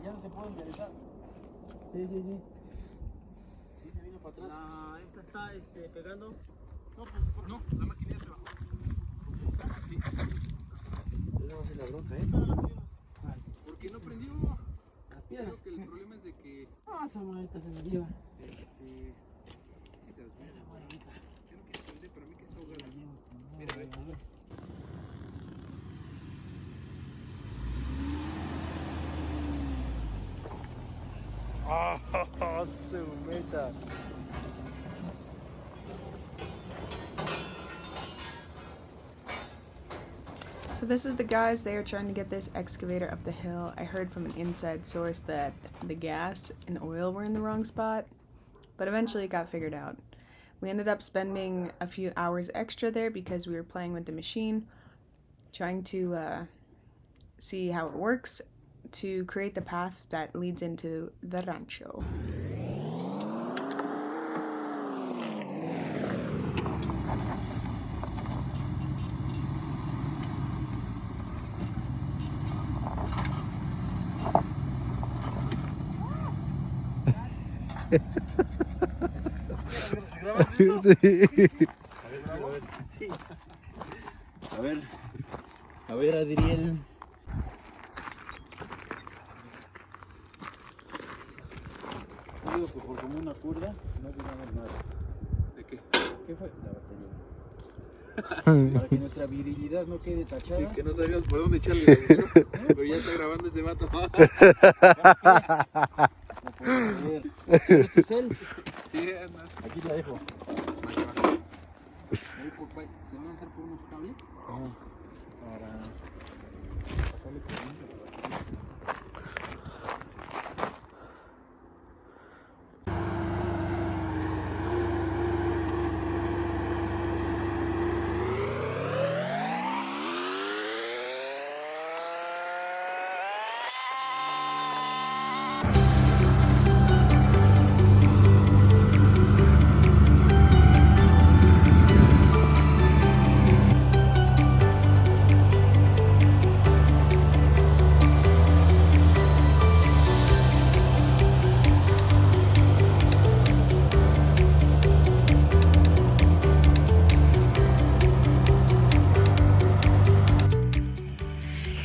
ya no se puede enderezar. Sí. Sí, se vino para atrás. Esta está pegando. No, pues no, la máquina ya se bajó. Sí. Esa va a ser la bronca, ¿Por qué no prendió? Las piedras. Creo que el problema es de que... Ah, esa ahorita se me lleva. Sí, se las voy a Esa ahorita. Yo no quise prender, para mí que está ahogada. Mira, a ver. ¡Ah, su meta! So this is the guys, they are trying to get this excavator up the hill. I heard from an inside source that the gas and oil were in the wrong spot, but eventually it got figured out. We ended up spending a few hours extra there because we were playing with the machine, trying to see how it works to create the path that leads into the rancho. ¿Grabaste eso? Sí. Sí. A ver, Adriel. Digo que por como una cuerda no tenemos nada. ¿De qué? ¿Qué fue? La batería. Para que nuestra virilidad no quede tachada. Sí, que no sabíamos por dónde echarle el seguro, pero ya está grabando ese vato. No puedo creer. ¿Es tu cel? Sí, anda. Aquí la dejo. Ahí se van a hacer por unos cables. Para pasarle corriente.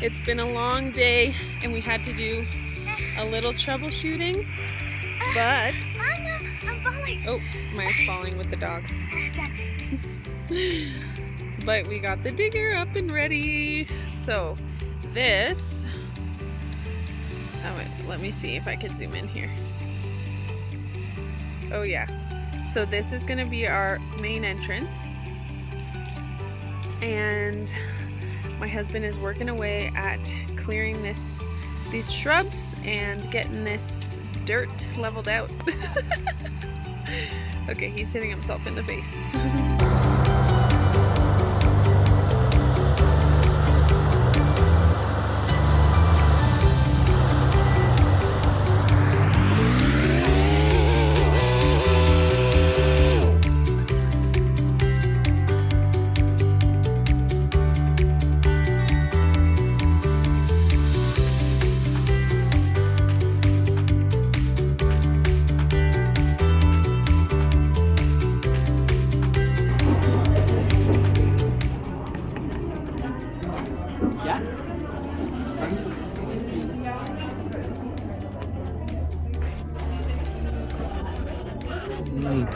It's been a long day and we had to do a little troubleshooting, but... I'm falling. Oh, Maya's falling with the dogs. But we got the digger up and ready. So this... Oh wait, let me see if I can zoom in here. Oh yeah. So this is gonna be our main entrance. And my husband is working away at clearing these shrubs and getting this dirt leveled out. Okay, he's hitting himself in the face.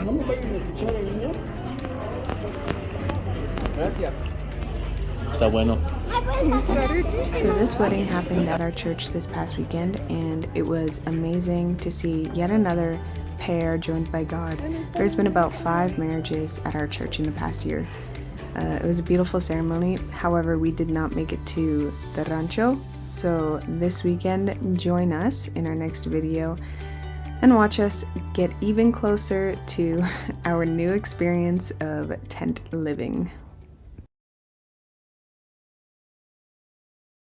¿No me vayan a escuchar el niño? Gracias. Está bueno. So this wedding happened at our church this past weekend, and it was amazing to see yet another pair joined by God. There's been about 5 marriages at our church in the past year. It was a beautiful ceremony. However, we did not make it to the rancho. So this weekend, join us in our next video and watch us get even closer to our new experience of tent living.